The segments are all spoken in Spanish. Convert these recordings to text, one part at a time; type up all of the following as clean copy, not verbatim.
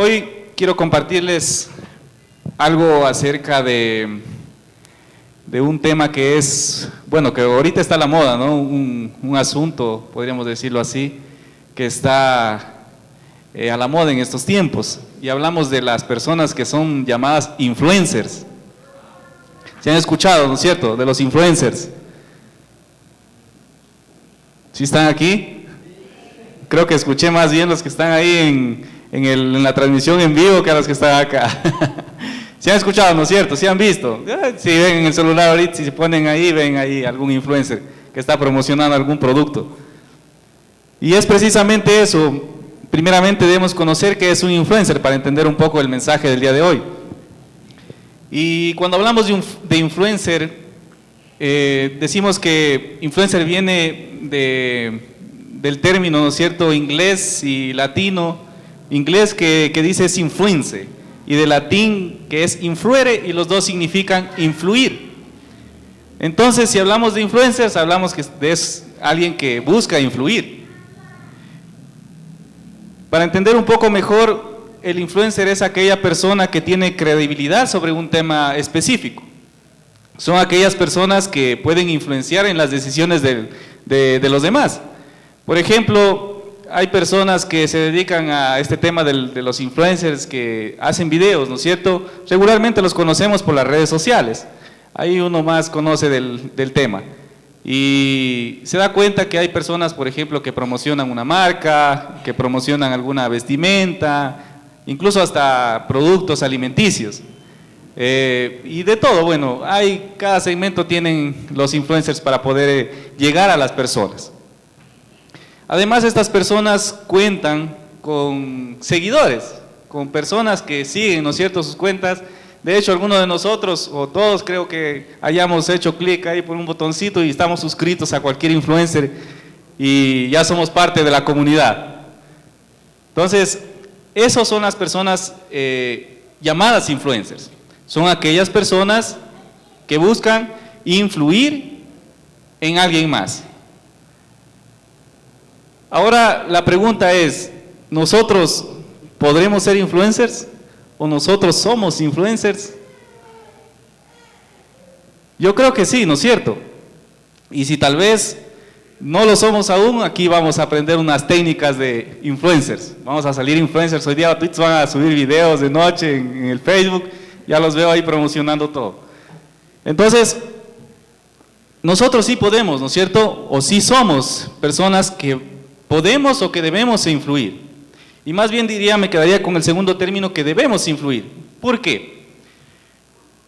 Hoy quiero compartirles algo acerca de un tema que es, bueno, que ahorita está a la moda, ¿no? Un asunto, podríamos decirlo así, que está a la moda en estos tiempos. Y hablamos de las personas que son llamadas influencers. ¿Se han escuchado, no es cierto?, de los influencers. ¿Sí están aquí? Creo que escuché más bien los que están ahí en la transmisión en vivo que a los que están acá. ¿Se han escuchado, no es cierto? ¿Se han visto? Si ven en el celular ahorita, si se ponen ahí, ven ahí algún influencer que está promocionando algún producto. Y es precisamente eso. Primeramente debemos conocer qué es un influencer para entender un poco el mensaje del día de hoy. Y cuando hablamos de influencer, decimos que influencer viene del término, ¿no es cierto?, inglés y latino. Inglés que dice es influence, y de latín que es influere, y los dos significan influir. Entonces, si hablamos de influencers, hablamos que es alguien que busca influir. Para entender un poco mejor, el influencer es aquella persona que tiene credibilidad sobre un tema específico. Son aquellas personas que pueden influenciar en las decisiones de los demás. Por ejemplo, hay personas que se dedican a este tema de los influencers que hacen videos, ¿no es cierto? Regularmente los conocemos por las redes sociales. Ahí uno más conoce del tema. Y se da cuenta que hay personas, por ejemplo, que promocionan una marca, que promocionan alguna vestimenta, incluso hasta productos alimenticios. Y de todo, bueno, cada segmento tienen los influencers para poder llegar a las personas. Además, estas personas cuentan con seguidores, con personas que siguen, ¿no es cierto?, sus cuentas. De hecho, algunos de nosotros, o todos creo que hayamos hecho clic ahí por un botoncito y estamos suscritos a cualquier influencer y ya somos parte de la comunidad. Entonces, esos son las personas llamadas influencers. Son aquellas personas que buscan influir en alguien más. Ahora la pregunta es, ¿nosotros podremos ser influencers o nosotros somos influencers? Yo creo que sí, ¿no es cierto? Y si tal vez no lo somos aún, aquí vamos a aprender unas técnicas de influencers. Vamos a salir influencers, hoy día tweets van a subir videos de noche en el Facebook, ya los veo ahí promocionando todo. Entonces, nosotros sí podemos, ¿no es cierto? O sí somos personas que podemos o que debemos influir. Y más bien me quedaría con el segundo término, que debemos influir. ¿Por qué?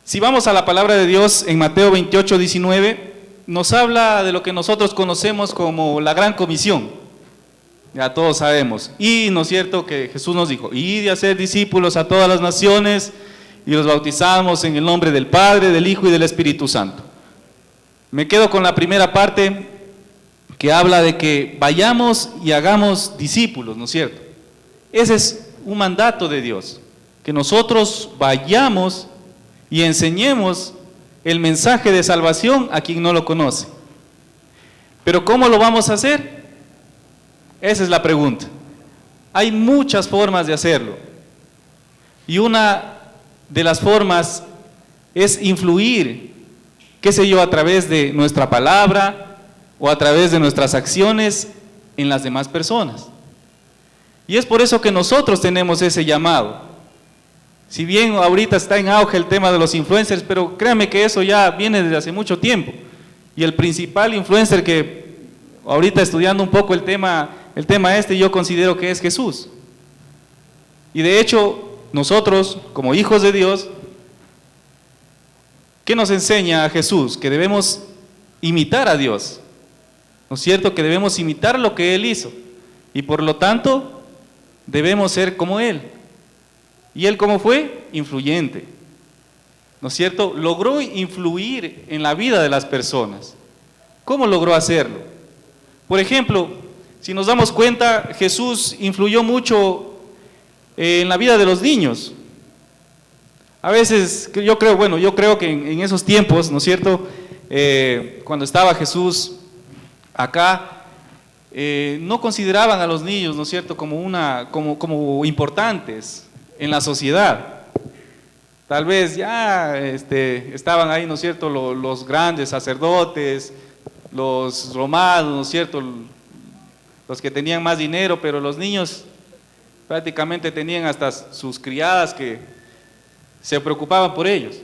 Si vamos a la palabra de Dios en Mateo 28, 19, nos habla de lo que nosotros conocemos como la gran comisión. Ya todos sabemos. Y no es cierto que Jesús nos dijo, id y hacer discípulos a todas las naciones y los bautizamos en el nombre del Padre, del Hijo y del Espíritu Santo. Me quedo con la primera parte, que habla de que vayamos y hagamos discípulos, ¿no es cierto? Ese es un mandato de Dios, que nosotros vayamos y enseñemos el mensaje de salvación a quien no lo conoce. Pero ¿cómo lo vamos a hacer? Esa es la pregunta. Hay muchas formas de hacerlo, y una de las formas es influir, qué sé yo, a través de nuestra palabra, o a través de nuestras acciones en las demás personas. Y es por eso que nosotros tenemos ese llamado. Si bien ahorita está en auge el tema de los influencers, pero créanme que eso ya viene desde hace mucho tiempo. Y el principal influencer que ahorita estudiando un poco el tema yo considero que es Jesús. Y de hecho, nosotros como hijos de Dios, ¿qué nos enseña a Jesús? Que debemos imitar a Dios. ¿No es cierto? Que debemos imitar lo que Él hizo, y por lo tanto debemos ser como Él. ¿Y Él cómo fue? Influyente. ¿No es cierto? Logró influir en la vida de las personas. ¿Cómo logró hacerlo? Por ejemplo, si nos damos cuenta, Jesús influyó mucho en la vida de los niños. A veces, yo creo que en esos tiempos, ¿no es cierto?, cuando estaba Jesús acá, no consideraban a los niños, ¿no es cierto?, como importantes. en la sociedad. Tal vez ya estaban ahí, ¿no es cierto?, los grandes sacerdotes, los romanos, ¿no es cierto?, los que tenían más dinero, pero los niños prácticamente tenían hasta sus criadas que se preocupaban por ellos.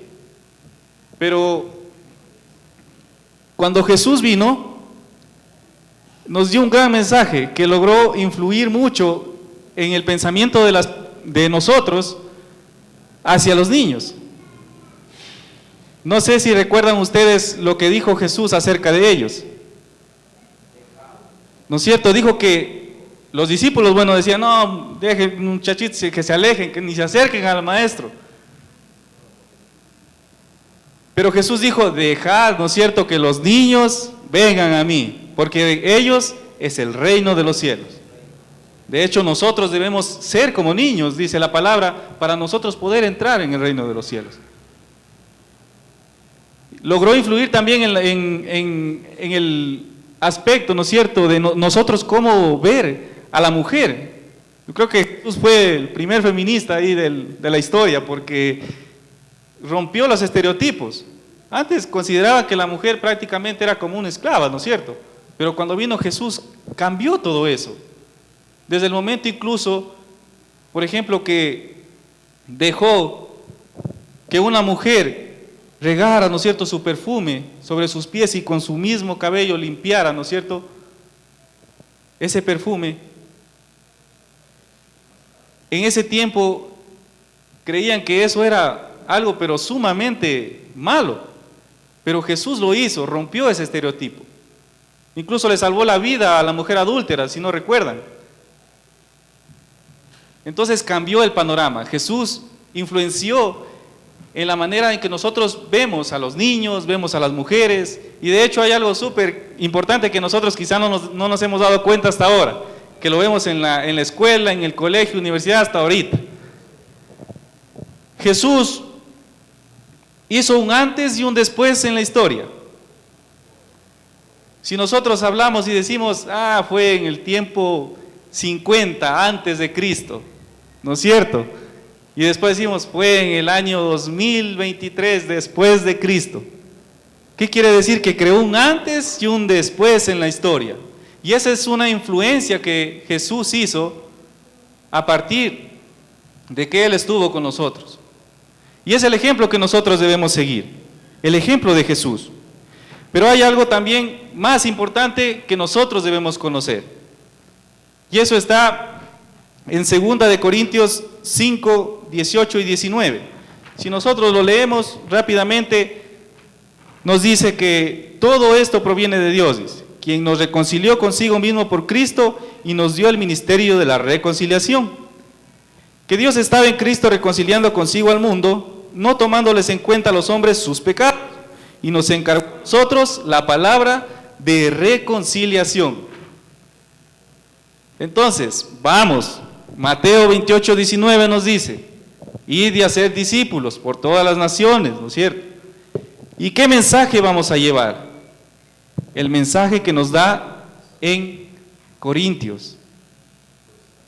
Pero cuando Jesús vino, nos dio un gran mensaje que logró influir mucho en el pensamiento de nosotros hacia los niños. No sé si recuerdan ustedes lo que dijo Jesús acerca de ellos. ¿No es cierto? Dijo que los discípulos, bueno, decían, no, dejen muchachitos que se alejen, que ni se acerquen al maestro. Pero Jesús dijo, dejad, ¿no es cierto?, que los niños vengan a mí, porque de ellos es el reino de los cielos. De hecho, nosotros debemos ser como niños, dice la palabra, para nosotros poder entrar en el reino de los cielos. Logró influir también en el aspecto, ¿no es cierto?, de nosotros cómo ver a la mujer. Yo creo que Jesús fue el primer feminista ahí de la historia, porque rompió los estereotipos. Antes consideraban que la mujer prácticamente era como una esclava, ¿no es cierto? Pero cuando vino Jesús cambió todo eso. Desde el momento incluso, por ejemplo, que dejó que una mujer regara, ¿no es cierto?, su perfume sobre sus pies y con su mismo cabello limpiara, ¿no es cierto?, ese perfume. En ese tiempo creían que eso era algo pero sumamente malo, pero Jesús lo hizo, rompió ese estereotipo. Incluso le salvó la vida a la mujer adúltera, si no recuerdan. Entonces cambió el panorama. Jesús influenció en la manera en que nosotros vemos a los niños, vemos a las mujeres, y de hecho hay algo súper importante que nosotros quizá no nos hemos dado cuenta hasta ahora, que lo vemos en la escuela, en el colegio, universidad, hasta ahorita. Jesús hizo un antes y un después en la historia. Si nosotros hablamos y decimos, fue en el tiempo 50 antes de Cristo, ¿no es cierto? Y después decimos, fue en el año 2023 después de Cristo. ¿Qué quiere decir? Que creó un antes y un después en la historia. Y esa es una influencia que Jesús hizo a partir de que Él estuvo con nosotros. Y es el ejemplo que nosotros debemos seguir, el ejemplo de Jesús. Pero hay algo también más importante que nosotros debemos conocer. Y eso está en 2 Corintios 5, 18 y 19. Si nosotros lo leemos rápidamente, nos dice que todo esto proviene de Dios, dice, quien nos reconcilió consigo mismo por Cristo y nos dio el ministerio de la reconciliación. Que Dios estaba en Cristo reconciliando consigo al mundo, no tomándoles en cuenta a los hombres sus pecados, y nos encargó a nosotros la palabra de reconciliación. Entonces, vamos, Mateo 28, 19 nos dice, id y hacer discípulos por todas las naciones, ¿no es cierto? ¿Y qué mensaje vamos a llevar? El mensaje que nos da en Corintios,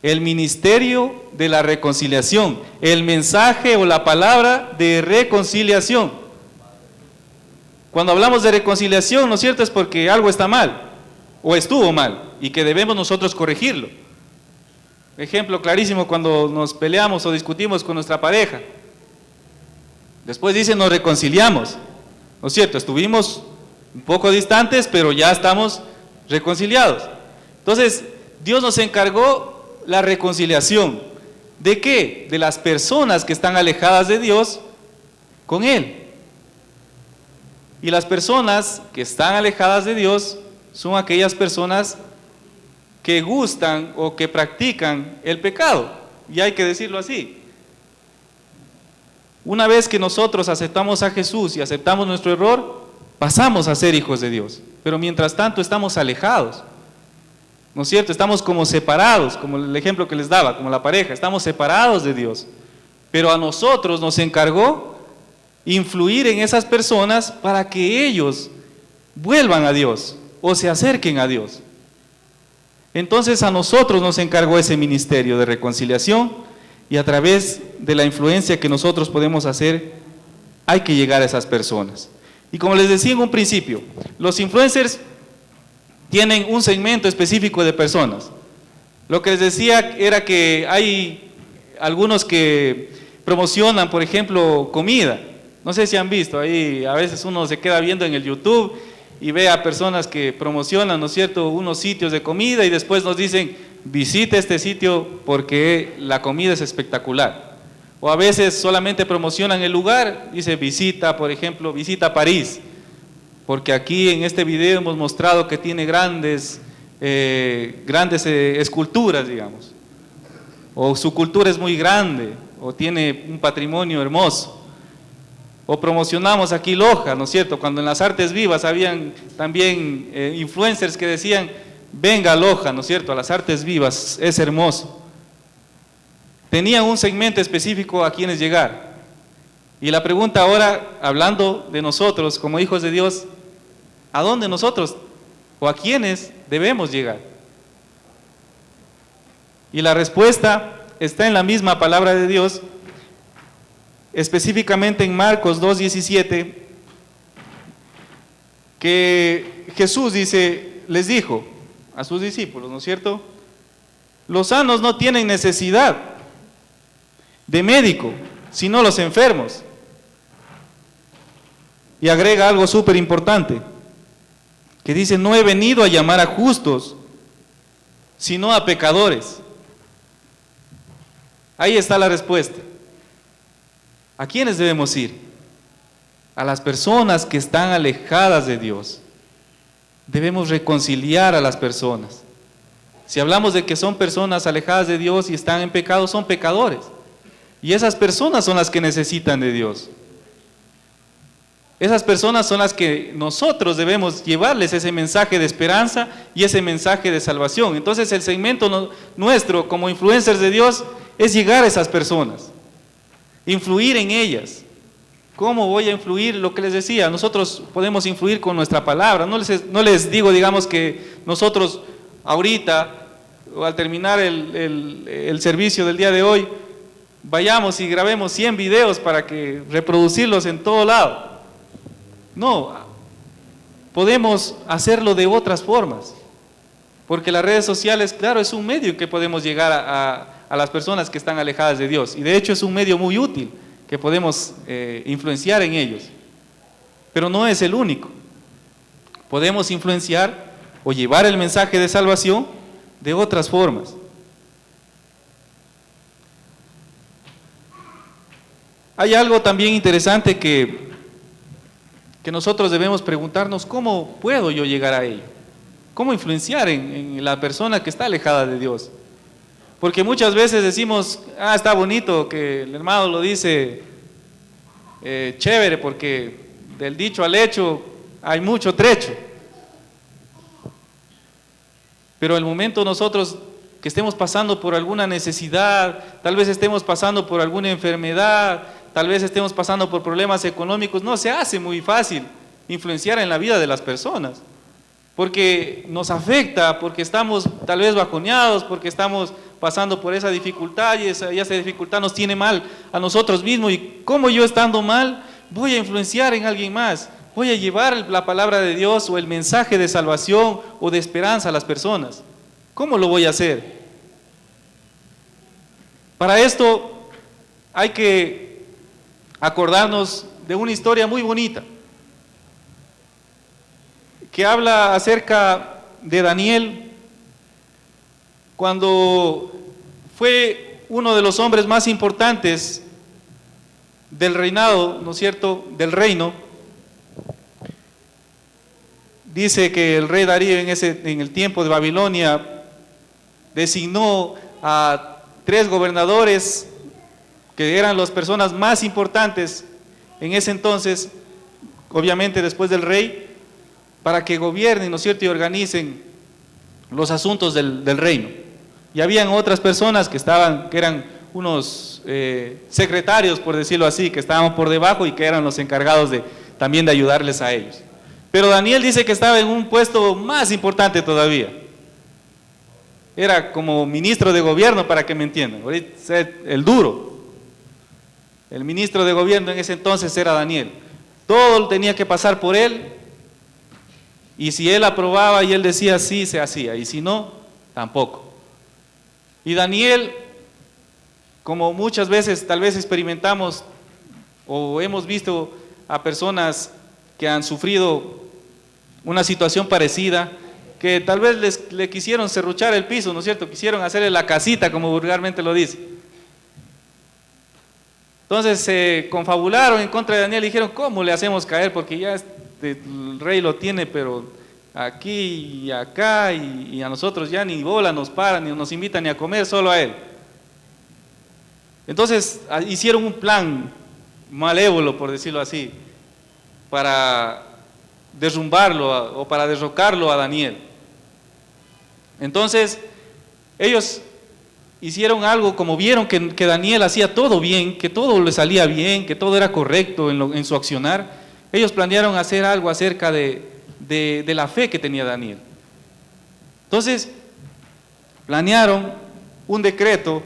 el ministerio de la reconciliación, el mensaje o la palabra de reconciliación. Cuando hablamos de reconciliación, ¿no es cierto?, es porque algo está mal, o estuvo mal, y que debemos nosotros corregirlo. Ejemplo clarísimo, cuando nos peleamos o discutimos con nuestra pareja. Después dice, nos reconciliamos, ¿no es cierto? Estuvimos un poco distantes, pero ya estamos reconciliados. Entonces, Dios nos encargó la reconciliación. ¿De qué? De las personas que están alejadas de Dios con Él. Y las personas que están alejadas de Dios son aquellas personas que gustan o que practican el pecado. Y hay que decirlo así. Una vez que nosotros aceptamos a Jesús y aceptamos nuestro error, pasamos a ser hijos de Dios. Pero mientras tanto estamos alejados, ¿no es cierto? Estamos como separados, como el ejemplo que les daba, como la pareja, estamos separados de Dios. Pero a nosotros nos encargó influir en esas personas para que ellos vuelvan a Dios o se acerquen a Dios. Entonces a nosotros nos encargó ese ministerio de reconciliación, y a través de la influencia que nosotros podemos hacer, hay que llegar a esas personas. Y como les decía en un principio, los influencers tienen un segmento específico de personas. Lo que les decía era que hay algunos que promocionan, por ejemplo, comida. No sé si han visto, ahí a veces uno se queda viendo en el YouTube y ve a personas que promocionan, ¿no es cierto?, unos sitios de comida y después nos dicen, visite este sitio porque la comida es espectacular. O a veces solamente promocionan el lugar, dice visita, por ejemplo, visita París, porque aquí en este video hemos mostrado que tiene grandes esculturas, digamos, o su cultura es muy grande, o tiene un patrimonio hermoso. O promocionamos aquí Loja, ¿no es cierto? Cuando en las artes vivas habían también influencers que decían, venga a Loja, ¿no es cierto?, a las artes vivas, es hermoso. Tenían un segmento específico a quienes llegar. Y la pregunta ahora, hablando de nosotros como hijos de Dios, ¿a dónde nosotros o a quiénes debemos llegar? Y la respuesta está en la misma palabra de Dios, específicamente en Marcos 2:17, que Jesús les dijo a sus discípulos, ¿no es cierto? Los sanos no tienen necesidad de médico, sino los enfermos. Y agrega algo súper importante, que dice, no he venido a llamar a justos, sino a pecadores. Ahí está la respuesta. ¿A quiénes debemos ir? A las personas que están alejadas de Dios. Debemos reconciliar a las personas. Si hablamos de que son personas alejadas de Dios y están en pecado, son pecadores. Y esas personas son las que necesitan de Dios. Esas personas son las que nosotros debemos llevarles ese mensaje de esperanza y ese mensaje de salvación. Entonces el segmento nuestro como influencers de Dios es llegar a esas personas. Influir en ellas. ¿Cómo voy a influir? Lo que les decía, nosotros podemos influir con nuestra palabra. No les digo, digamos, que nosotros ahorita, o al terminar el servicio del día de hoy, vayamos y grabemos 100 videos para que reproducirlos en todo lado. No, podemos hacerlo de otras formas. Porque las redes sociales, claro, es un medio en que podemos llegar a las personas que están alejadas de Dios. Y de hecho es un medio muy útil que podemos influenciar en ellos. Pero no es el único. Podemos influenciar o llevar el mensaje de salvación de otras formas. Hay algo también interesante que nosotros debemos preguntarnos, ¿cómo puedo yo llegar a ello? ¿Cómo influenciar en la persona que está alejada de Dios? Porque muchas veces decimos, está bonito que el hermano lo dice, chévere, porque del dicho al hecho hay mucho trecho. Pero el momento nosotros que estemos pasando por alguna necesidad, tal vez estemos pasando por alguna enfermedad, tal vez estemos pasando por problemas económicos, no se hace muy fácil influenciar en la vida de las personas. Porque nos afecta, porque estamos tal vez bajoneados, porque estamos pasando por esa dificultad y esa dificultad nos tiene mal a nosotros mismos. Y como yo estando mal, voy a influenciar en alguien más, voy a llevar la palabra de Dios o el mensaje de salvación o de esperanza a las personas. ¿Cómo lo voy a hacer? Para esto hay que acordarnos de una historia muy bonita que habla acerca de Daniel, cuando fue uno de los hombres más importantes del reinado, ¿no es cierto?, del reino. Dice que el rey Darío en el tiempo de Babilonia designó a 3 gobernadores que eran las personas más importantes en ese entonces, obviamente después del rey, para que gobiernen, ¿no es cierto?, y organicen los asuntos del reino. Y habían otras personas que eran unos secretarios, por decirlo así, que estaban por debajo y que eran los encargados también de ayudarles a ellos. Pero Daniel dice que estaba en un puesto más importante todavía. era como ministro de gobierno, para que me entiendan, ahorita es el duro. El ministro de gobierno en ese entonces era Daniel. Todo tenía que pasar por él, y si él aprobaba y él decía sí, se hacía, y si no, tampoco. Y Daniel, como muchas veces tal vez experimentamos o hemos visto a personas que han sufrido una situación parecida, que tal vez le quisieron serruchar el piso, ¿no es cierto? Quisieron hacerle la casita, como vulgarmente lo dice. Entonces se confabularon en contra de Daniel y dijeron, ¿cómo le hacemos caer? Porque ya el rey lo tiene, pero aquí y acá, y a nosotros ya ni bola nos paran, ni nos invitan ni a comer, solo a él. Entonces hicieron un plan malévolo, por decirlo así, para derrumbarlo o para derrocarlo a Daniel. Entonces ellos hicieron algo, como vieron que Daniel hacía todo bien, que todo le salía bien, que todo era correcto en su accionar. Ellos planearon hacer algo acerca de la fe que tenía Daniel. Entonces planearon un decreto.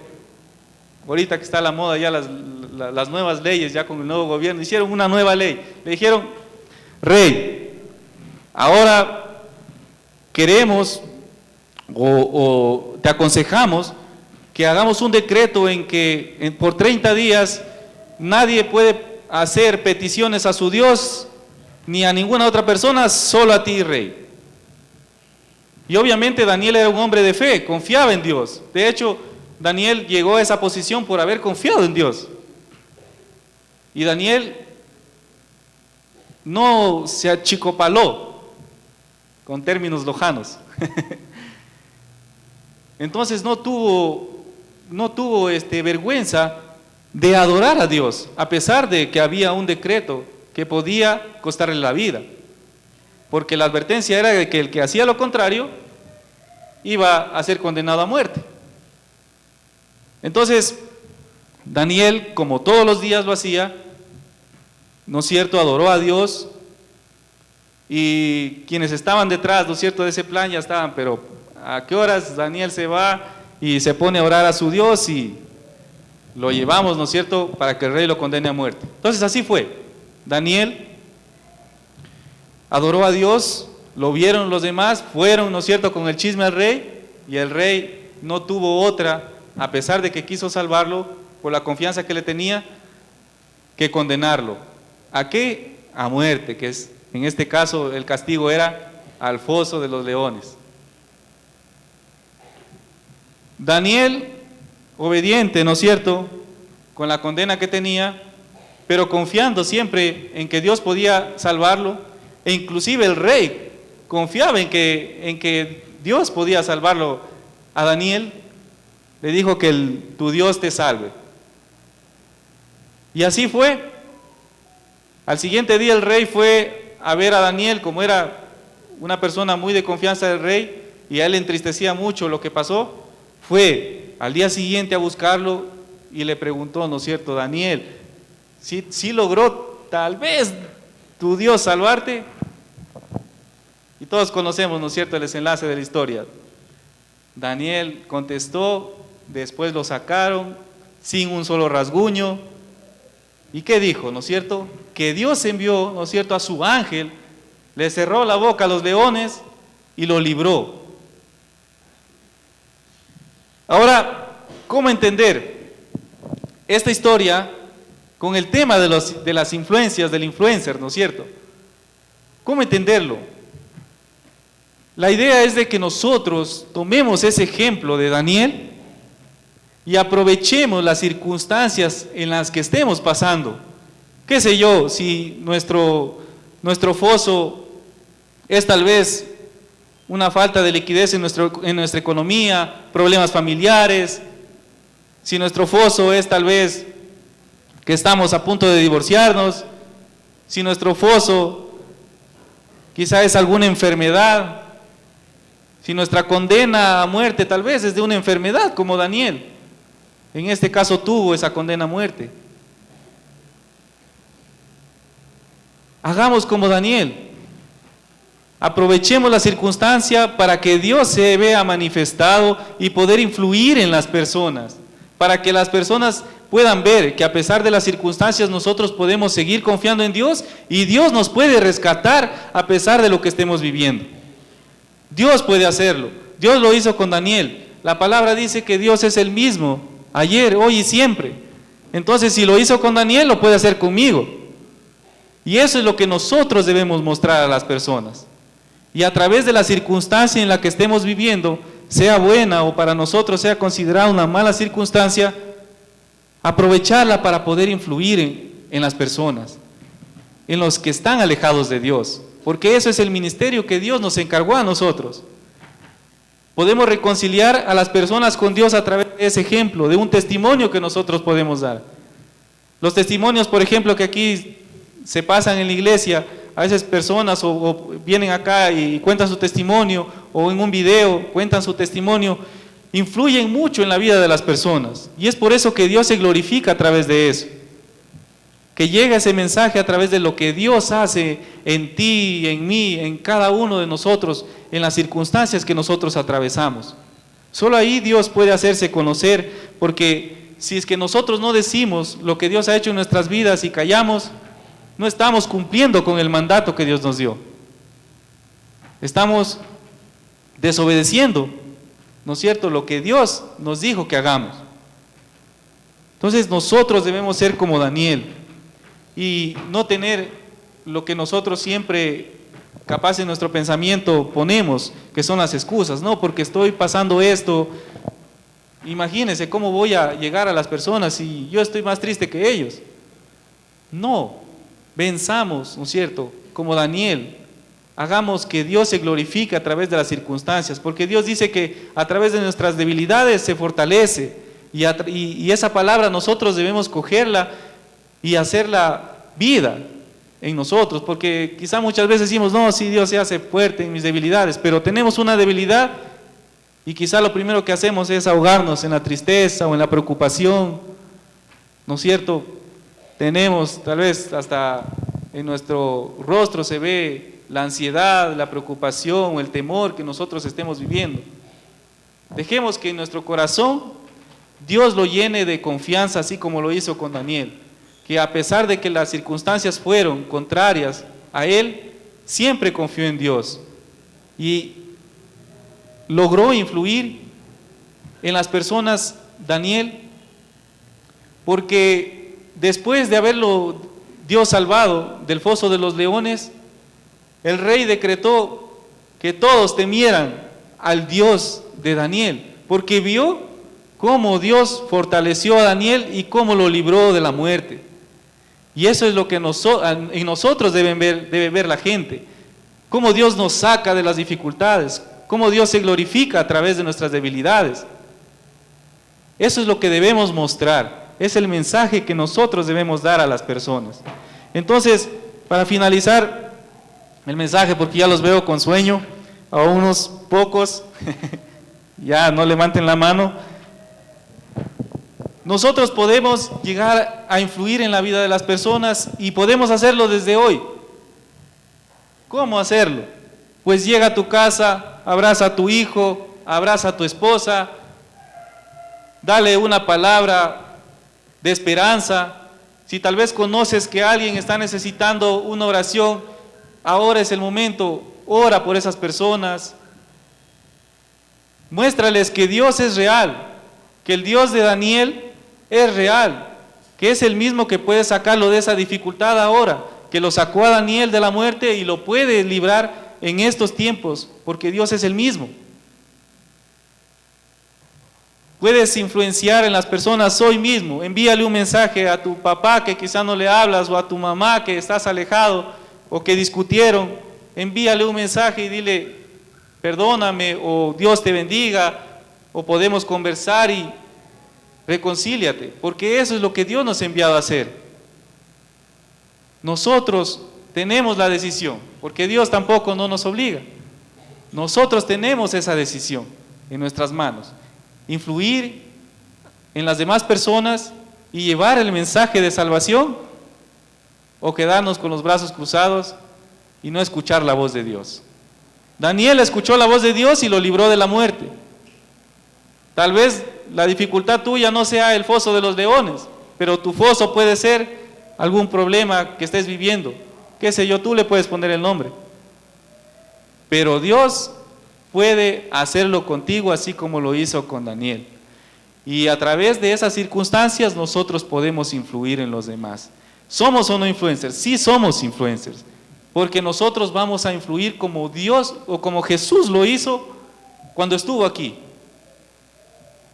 Ahorita que está a la moda ya las nuevas leyes, ya con el nuevo gobierno, hicieron una nueva ley. Le dijeron, rey, ahora queremos o te aconsejamos que hagamos un decreto en que por 30 días nadie puede hacer peticiones a su Dios ni a ninguna otra persona, solo a ti, rey. Y obviamente Daniel era un hombre de fe, confiaba en Dios. De hecho, Daniel llegó a esa posición por haber confiado en Dios. Y Daniel no se achicopaló, con términos lojanos. Entonces no tuvo vergüenza de adorar a Dios, a pesar de que había un decreto que podía costarle la vida, porque la advertencia era de que el que hacía lo contrario iba a ser condenado a muerte. Entonces Daniel, como todos los días lo hacía, ¿no es cierto?, adoró a Dios, y quienes estaban detrás, ¿no es cierto?, de ese plan ya estaban, pero ¿a qué horas Daniel se va y se pone a orar a su Dios y lo llevamos, ¿no es cierto?, para que el rey lo condene a muerte? Entonces así fue. Daniel adoró a Dios, lo vieron los demás, fueron, ¿no es cierto?, con el chisme al rey, y el rey no tuvo otra, a pesar de que quiso salvarlo por la confianza que le tenía, que condenarlo. ¿A qué? A muerte, que es, en este caso el castigo era al foso de los leones. Daniel, obediente, ¿no es cierto?, con la condena que tenía, pero confiando siempre en que Dios podía salvarlo, e inclusive el rey confiaba en que Dios podía salvarlo a Daniel. Le dijo que tu Dios te salve. Y así fue. Al siguiente día el rey fue a ver a Daniel, como era una persona muy de confianza del rey, y a él le entristecía mucho lo que pasó. Fue al día siguiente a buscarlo y le preguntó, ¿no es cierto?, Daniel, ¿sí logró tal vez tu Dios salvarte? Y todos conocemos, ¿no es cierto?, el desenlace de la historia. Daniel contestó, después lo sacaron sin un solo rasguño. ¿Y qué dijo, no es cierto? Que Dios envió, ¿no es cierto?, a su ángel, le cerró la boca a los leones y lo libró. Ahora, ¿cómo entender esta historia con el tema de las influencias, del influencer, ¿no es cierto? ¿Cómo entenderlo? La idea es de que nosotros tomemos ese ejemplo de Daniel y aprovechemos las circunstancias en las que estemos pasando. Qué sé yo, si nuestro foso es tal vez una falta de liquidez en nuestra economía, problemas familiares, si nuestro foso es tal vez que estamos a punto de divorciarnos, si nuestro foso quizá es alguna enfermedad, si nuestra condena a muerte tal vez es de una enfermedad, como Daniel, en este caso tuvo esa condena a muerte. Hagamos como Daniel, Aprovechemos la circunstancia para que Dios se vea manifestado y poder influir en las personas, para que las personas puedan ver que a pesar de las circunstancias nosotros podemos seguir confiando en Dios y Dios nos puede rescatar a pesar de lo que estemos viviendo. Dios puede hacerlo. Dios lo hizo con Daniel. La palabra dice que Dios es el mismo, ayer, hoy y siempre. Entonces, si lo hizo con Daniel, lo puede hacer conmigo. Y eso es lo que nosotros debemos mostrar a las personas. Y a través de la circunstancia en la que estemos viviendo, sea buena o para nosotros sea considerada una mala circunstancia, aprovecharla para poder influir en las personas, en los que están alejados de Dios. Porque eso es el ministerio que Dios nos encargó a nosotros. Podemos reconciliar a las personas con Dios a través de ese ejemplo, de un testimonio que nosotros podemos dar. Los testimonios, por ejemplo, que aquí se pasan en la iglesia, a veces personas o vienen acá y cuentan su testimonio, o en un video cuentan su testimonio, influyen mucho en la vida de las personas. Y es por eso que Dios se glorifica a través de eso. Que llega ese mensaje a través de lo que Dios hace en ti, en mí, en cada uno de nosotros, en las circunstancias que nosotros atravesamos. Solo ahí Dios puede hacerse conocer, porque si es que nosotros no decimos lo que Dios ha hecho en nuestras vidas y callamos, no estamos cumpliendo con el mandato que Dios nos dio. Estamos desobedeciendo, ¿no es cierto?, lo que Dios nos dijo que hagamos. Entonces nosotros debemos ser como Daniel y no tener lo que nosotros siempre, capaz en nuestro pensamiento, ponemos, que son las excusas. No, porque estoy pasando esto. Imagínense cómo voy a llegar a las personas si yo estoy más triste que ellos. No, venzamos, ¿no es cierto?, como Daniel. Hagamos que Dios se glorifique a través de las circunstancias, porque Dios dice que a través de nuestras debilidades se fortalece, y esa palabra nosotros debemos cogerla y hacerla vida en nosotros, porque quizá muchas veces decimos, no, sí, Dios se hace fuerte en mis debilidades, pero tenemos una debilidad y quizá lo primero que hacemos es ahogarnos en la tristeza o en la preocupación, ¿no es cierto? Tenemos, tal vez hasta en nuestro rostro se ve la ansiedad, la preocupación o el temor que nosotros estemos viviendo. Dejemos que en nuestro corazón Dios lo llene de confianza, así como lo hizo con Daniel, que a pesar de que las circunstancias fueron contrarias a él, siempre confió en Dios y logró influir en las personas Daniel, porque después de haberlo Dios salvado del foso de los leones, el rey decretó que todos temieran al Dios de Daniel, porque vio cómo Dios fortaleció a Daniel y cómo lo libró de la muerte. Y eso es lo que en nosotros debe ver la gente, cómo Dios nos saca de las dificultades, cómo Dios se glorifica a través de nuestras debilidades. Eso es lo que debemos mostrar, es el mensaje que nosotros debemos dar a las personas. Entonces, para finalizar el mensaje, porque ya los veo con sueño, a unos pocos, ya no levanten la mano. Nosotros podemos llegar a influir en la vida de las personas y podemos hacerlo desde hoy. ¿Cómo hacerlo? Pues llega a tu casa, abraza a tu hijo, abraza a tu esposa, dale una palabra de esperanza. Si tal vez conoces que alguien está necesitando una oración, ahora es el momento, ora por esas personas. Muéstrales que Dios es real, que el Dios de Daniel es real, que es el mismo que puede sacarlo de esa dificultad ahora, que lo sacó a Daniel de la muerte y lo puede librar en estos tiempos, porque Dios es el mismo. Puedes influenciar en las personas hoy mismo. Envíale un mensaje a tu papá que quizá no le hablas, o a tu mamá que estás alejado o que discutieron. Envíale un mensaje y dile, perdóname, o Dios te bendiga, o podemos conversar y reconcíliate, porque eso es lo que Dios nos ha enviado a hacer. Nosotros tenemos la decisión, porque Dios tampoco no nos obliga. Nosotros tenemos esa decisión en nuestras manos, influir en las demás personas y llevar el mensaje de salvación, o quedarnos con los brazos cruzados y no escuchar la voz de Dios. Daniel escuchó la voz de Dios y lo libró de la muerte. Tal vez la dificultad tuya no sea el foso de los leones, pero tu foso puede ser algún problema que estés viviendo. Qué sé yo, tú le puedes poner el nombre. Pero Dios puede hacerlo contigo así como lo hizo con Daniel. Y a través de esas circunstancias nosotros podemos influir en los demás. ¿Somos o no influencers? Sí somos influencers, porque nosotros vamos a influir como Dios o como Jesús lo hizo cuando estuvo aquí.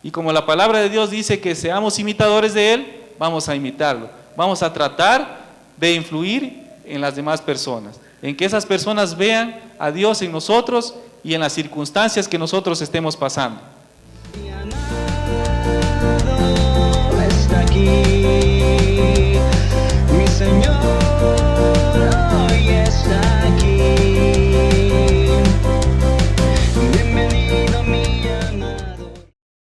Y como la palabra de Dios dice que seamos imitadores de Él, vamos a imitarlo. Vamos a tratar de influir en las demás personas, en que esas personas vean a Dios en nosotros y en las circunstancias que nosotros estemos pasando. Está aquí.